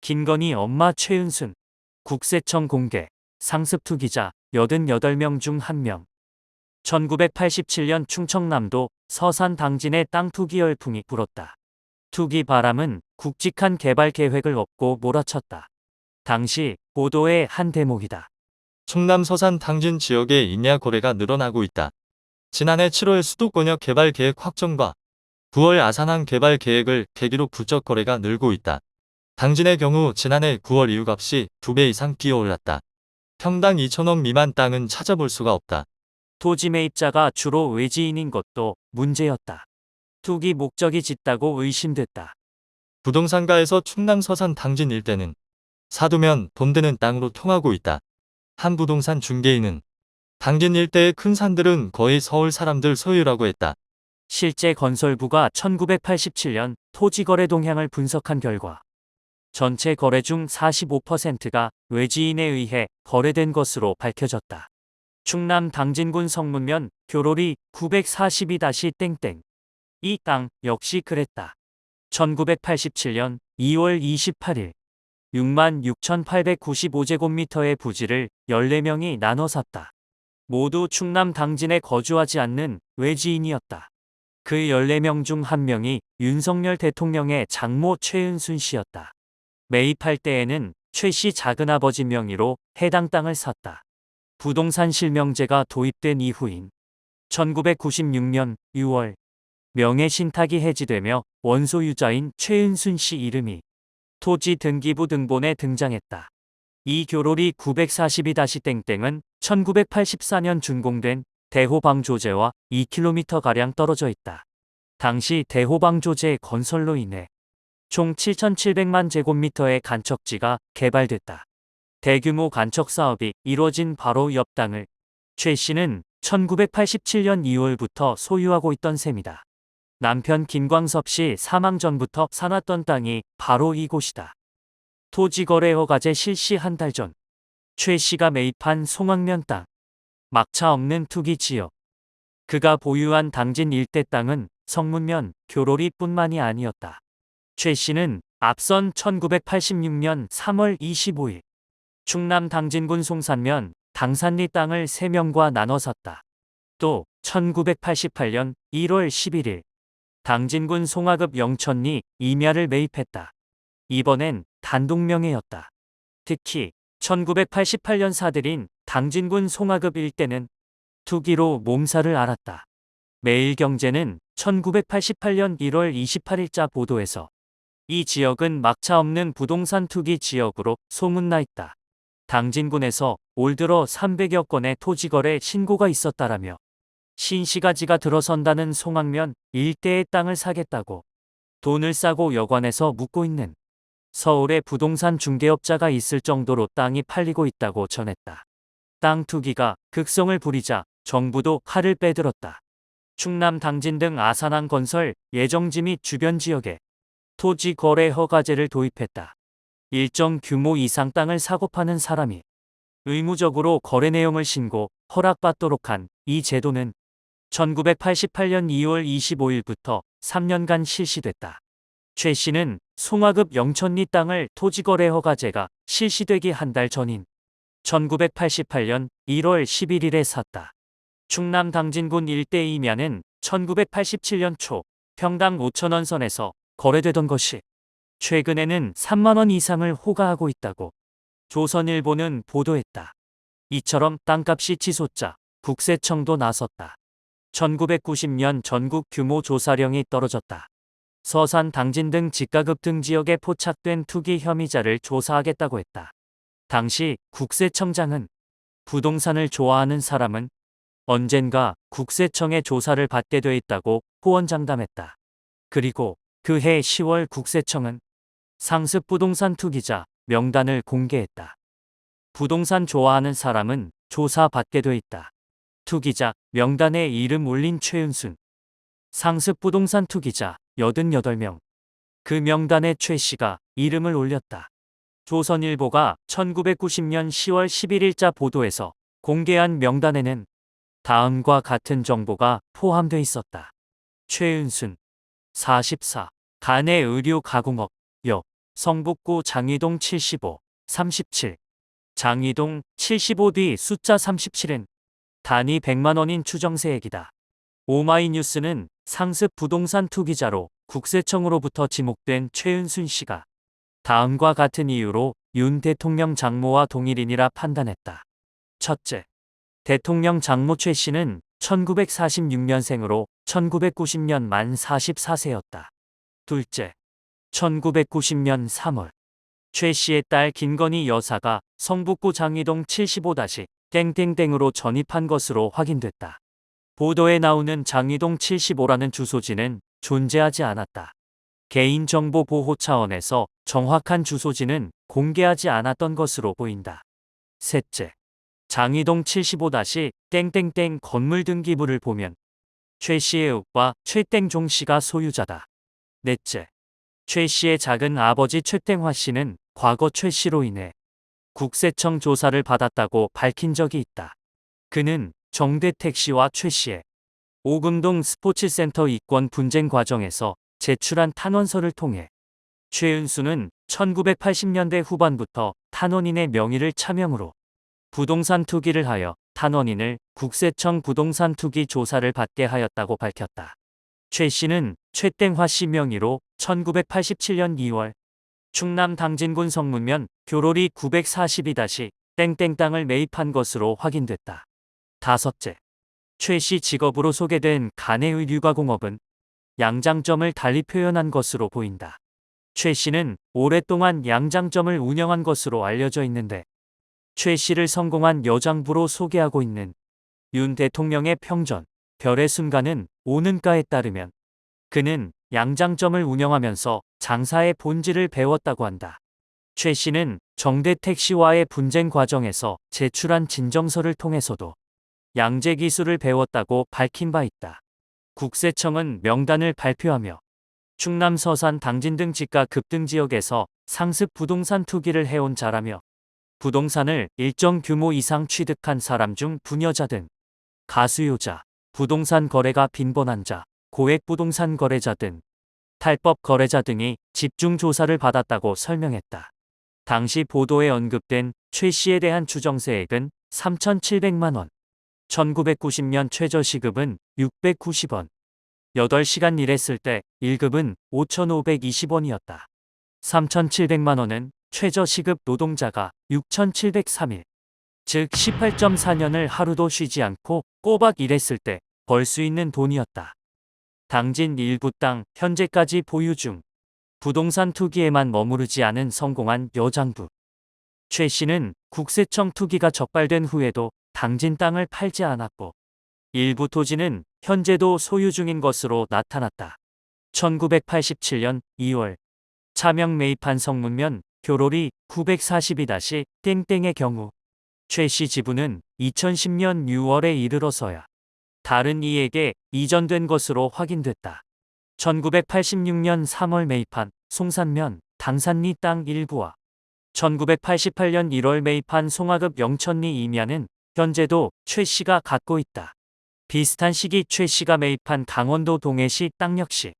김건희 엄마 최은순. 국세청 공개. 상습 투기자 88명 중 1명. 1987년 충청남도 서산 당진의 땅 투기 열풍이 불었다. 투기 바람은 굵직한 개발 계획을 업고 몰아쳤다. 당시 보도의 한 대목이다. 충남 서산 당진 지역의 인야 거래가 늘어나고 있다. 지난해 7월 수도권역 개발 계획 확정과 9월 아산항 개발 계획을 계기로 부적 거래가 늘고 있다. 당진의 경우 지난해 9월 이웃값이 2배 이상 뛰어올랐다. 평당 2천원 미만 땅은 찾아볼 수가 없다. 토지 매입자가 주로 외지인인 것도 문제였다. 투기 목적이 짙다고 의심됐다. 부동산가에서 충남 서산 당진 일대는 사두면 돈 되는 땅으로 통하고 있다. 한 부동산 중개인은 당진 일대의 큰 산들은 거의 서울 사람들 소유라고 했다. 실제 건설부가 1987년 토지거래 동향을 분석한 결과 전체 거래 중 45%가 외지인에 의해 거래된 것으로 밝혀졌다. 충남 당진군 성문면 교로리 942-땡땡. 이 땅 역시 그랬다. 1987년 2월 28일 66,895제곱미터의 부지를 14명이 나눠 샀다. 모두 충남 당진에 거주하지 않는 외지인이었다. 그 14명 중 1명이 윤석열 대통령의 장모 최은순 씨였다. 매입할 때에는 최 씨 작은아버지 명의로 해당 땅을 샀다. 부동산 실명제가 도입된 이후인 1996년 6월 명예신탁이 해지되며 원소유자인 최은순 씨 이름이 토지 등기부 등본에 등장했다. 이 교로리 942-땡땡은 1984년 준공된 대호방 조제와 2km가량 떨어져 있다. 당시 대호방 조제 건설로 인해 총 7,700만 제곱미터의 간척지가 개발됐다. 대규모 간척 사업이 이뤄진 바로 옆 땅을 최 씨는 1987년 2월부터 소유하고 있던 셈이다. 남편 김광섭 씨 사망 전부터 사놨던 땅이 바로 이곳이다. 토지거래 허가제 실시 한 달 전 최 씨가 매입한 송악면 땅. 막차 없는 투기 지역. 그가 보유한 당진 일대 땅은 성문면 교로리뿐만이 아니었다. 최 씨는 앞선 1986년 3월 25일 충남 당진군 송산면 당산리 땅을 3명과 나눠 샀다. 또 1988년 1월 11일 당진군 송화급 영천리 임야를 매입했다. 이번엔 단독 명예였다. 특히 1988년 사들인 당진군 송화급 일대는 투기로 몸살을 앓았다. 매일경제는 1988년 1월 28일자 보도에서 이 지역은 막차 없는 부동산 투기 지역으로 소문나 있다. 당진군에서 올 들어 300여 건의 토지거래 신고가 있었다라며 신시가지가 들어선다는 송악면 일대의 땅을 사겠다고 돈을 싸고 여관에서 묵고 있는 서울의 부동산 중개업자가 있을 정도로 땅이 팔리고 있다고 전했다. 땅 투기가 극성을 부리자 정부도 칼을 빼들었다. 충남 당진 등 아산항 건설 예정지 및 주변 지역에 토지 거래 허가제를 도입했다. 일정 규모 이상 땅을 사고 파는 사람이 의무적으로 거래 내용을 신고 허락받도록 한 이 제도는 1988년 2월 25일부터 3년간 실시됐다. 최 씨는 송화급 영천리 땅을 토지거래 허가제가 실시되기 한 달 전인 1988년 1월 11일에 샀다. 충남 당진군 일대 임야는 1987년 초 평당 5천원 선에서 거래되던 것이 최근에는 3만원 이상을 호가하고 있다고 조선일보는 보도했다. 이처럼 땅값이 치솟자 국세청도 나섰다. 1990년 전국 규모 조사령이 떨어졌다. 서산 당진 등 직가급 등 지역에 포착된 투기 혐의자를 조사하겠다고 했다. 당시 국세청장은 부동산을 좋아하는 사람은 언젠가 국세청의 조사를 받게 돼 있다고 호언장담했다. 그리고 그해 10월 국세청은 상습 부동산 투기자 명단을 공개했다. 부동산 좋아하는 사람은 조사받게 돼 있다. 투기자 명단에 이름 올린 최은순. 상습 부동산 투기자 88명. 그 명단에 최 씨가 이름을 올렸다. 조선일보가 1990년 10월 11일자 보도에서 공개한 명단에는 다음과 같은 정보가 포함돼 있었다. 최은순 44. 간의 의류 가공업 여 성북구 장이동 75, 37. 장이동 75 뒤 숫자 37은 단위 100만 원인 추정세액이다. 오마이뉴스는 상습 부동산 투기자로 국세청으로부터 지목된 최은순 씨가 다음과 같은 이유로 윤 대통령 장모와 동일인이라 판단했다. 첫째, 대통령 장모 최 씨는 1946년생으로 1990년 만 44세였다. 둘째, 1990년 3월 최 씨의 딸 김건희 여사가 성북구 장이동 75-땡땡땡으로 전입한 것으로 확인됐다. 보도에 나오는 장이동 75라는 주소지는 존재하지 않았다. 개인정보 보호 차원에서 정확한 주소지는 공개하지 않았던 것으로 보인다. 셋째, 장이동 75-땡땡땡 건물 등기부를 보면 최 씨의 오빠 최땡종 씨가 소유자다. 넷째, 최 씨의 작은 아버지 최땡화 씨는 과거 최 씨로 인해 국세청 조사를 받았다고 밝힌 적이 있다. 그는 정대택 씨와 최 씨의 오금동 스포츠센터 이권 분쟁 과정에서 제출한 탄원서를 통해 최은수는 1980년대 후반부터 탄원인의 명의를 차명으로 부동산 투기를 하여 탄원인을 국세청 부동산 투기 조사를 받게 하였다고 밝혔다. 최 씨는 최땡화 씨 명의로 1987년 2월 충남 당진군 성문면 교로리 942-땡땡 땅을 매입한 것으로 확인됐다. 다섯째, 최 씨 직업으로 소개된 간해의 류가공업은 양장점을 달리 표현한 것으로 보인다. 최 씨는 오랫동안 양장점을 운영한 것으로 알려져 있는데 최 씨를 성공한 여장부로 소개하고 있는 윤 대통령의 평전, 별의 순간은 오는가에 따르면 그는 양장점을 운영하면서 장사의 본질을 배웠다고 한다. 최 씨는 정대택 씨와의 분쟁 과정에서 제출한 진정서를 통해서도 양재 기술을 배웠다고 밝힌 바 있다. 국세청은 명단을 발표하며 충남 서산 당진 등 지가 급등 지역에서 상습 부동산 투기를 해온 자라며 부동산을 일정 규모 이상 취득한 사람 중 부녀자 등 가수요자, 부동산 거래가 빈번한 자, 고액 부동산 거래자 등 탈법 거래자 등이 집중 조사를 받았다고 설명했다. 당시 보도에 언급된 최 씨에 대한 추정세액은 3,700만 원, 1990년 최저시급은 690원, 8시간 일했을 때 1급은 5,520원이었다. 3,700만 원은 최저시급 노동자가 6,703일, 즉 18.4년을 하루도 쉬지 않고 꼬박 일했을 때 벌 수 있는 돈이었다. 당진 일부 땅 현재까지 보유 중, 부동산 투기에만 머무르지 않은 성공한 여장부. 최 씨는 국세청 투기가 적발된 후에도 당진 땅을 팔지 않았고 일부 토지는 현재도 소유 중인 것으로 나타났다. 1987년 2월 차명 매입한 성문면 교로리 942-땡땡의 경우 최 씨 지분은 2010년 6월에 이르러서야 다른 이에게 이전된 것으로 확인됐다. 1986년 3월 매입한 송산면 당산리 땅 일부와 1988년 1월 매입한 송화급 영천리 이면은 현재도 최 씨가 갖고 있다. 비슷한 시기 최 씨가 매입한 강원도 동해시 땅 역시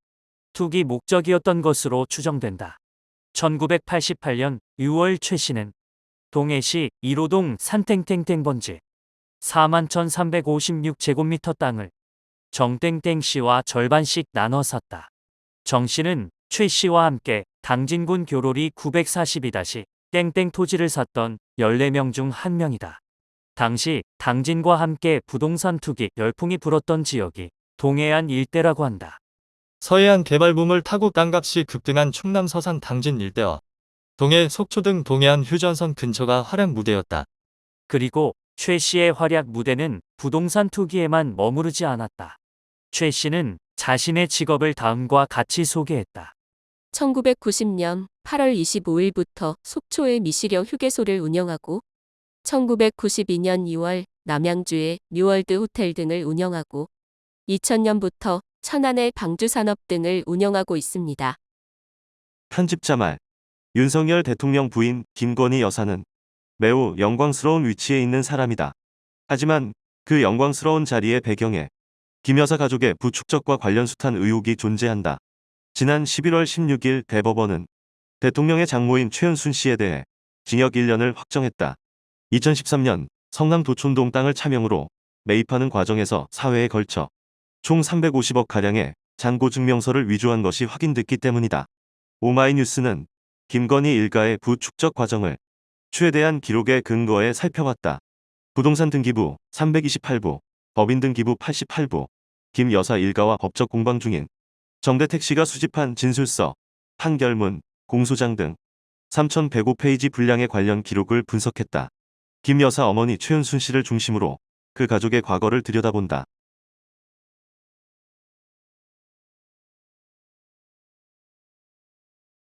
투기 목적이었던 것으로 추정된다. 1988년 6월 최 씨는 동해시 1호동 산땡땡땡 번지 41,356제곱미터 땅을 정땡땡 씨와 절반씩 나눠 샀다. 정 씨는 최 씨와 함께 당진군 교로리 942-땡땡 토지를 샀던 14명 중 한 명이다. 당시 당진과 함께 부동산 투기 열풍이 불었던 지역이 동해안 일대라고 한다. 서해안 개발붐을 타고 땅값이 급등한 충남 서산 당진 일대와 동해 속초 등 동해안 휴전선 근처가 활약 무대였다. 그리고 최 씨의 활약 무대는 부동산 투기에만 머무르지 않았다. 최 씨는 자신의 직업을 다음과 같이 소개했다. 1990년 8월 25일부터 속초의 미시려 휴게소를 운영하고 1992년 2월 남양주의 뉴월드 호텔 등을 운영하고 2000년부터 천안의 방주산업 등을 운영하고 있습니다. 편집자 말. 윤석열 대통령 부인 김건희 여사는 매우 영광스러운 위치에 있는 사람이다. 하지만 그 영광스러운 자리의 배경에 김 여사 가족의 부축적과 관련 숱한 의혹이 존재한다. 지난 11월 16일 대법원은 대통령의 장모인 최은순 씨에 대해 징역 1년을 확정했다. 2013년 성남 도촌동 땅을 차명으로 매입하는 과정에서 사회에 걸쳐 총 350억 가량의 잔고 증명서를 위조한 것이 확인됐기 때문이다. 오마이뉴스는 김건희 일가의 부축적 과정을 최대한 기록에 근거해 살펴봤다. 부동산 등기부 328부, 법인 등기부 88부, 김 여사 일가와 법적 공방 중인 정대택 씨가 수집한 진술서, 판결문, 공소장 등 3,105페이지 분량의 관련 기록을 분석했다. 김 여사 어머니 최은순 씨를 중심으로 그 가족의 과거를 들여다본다.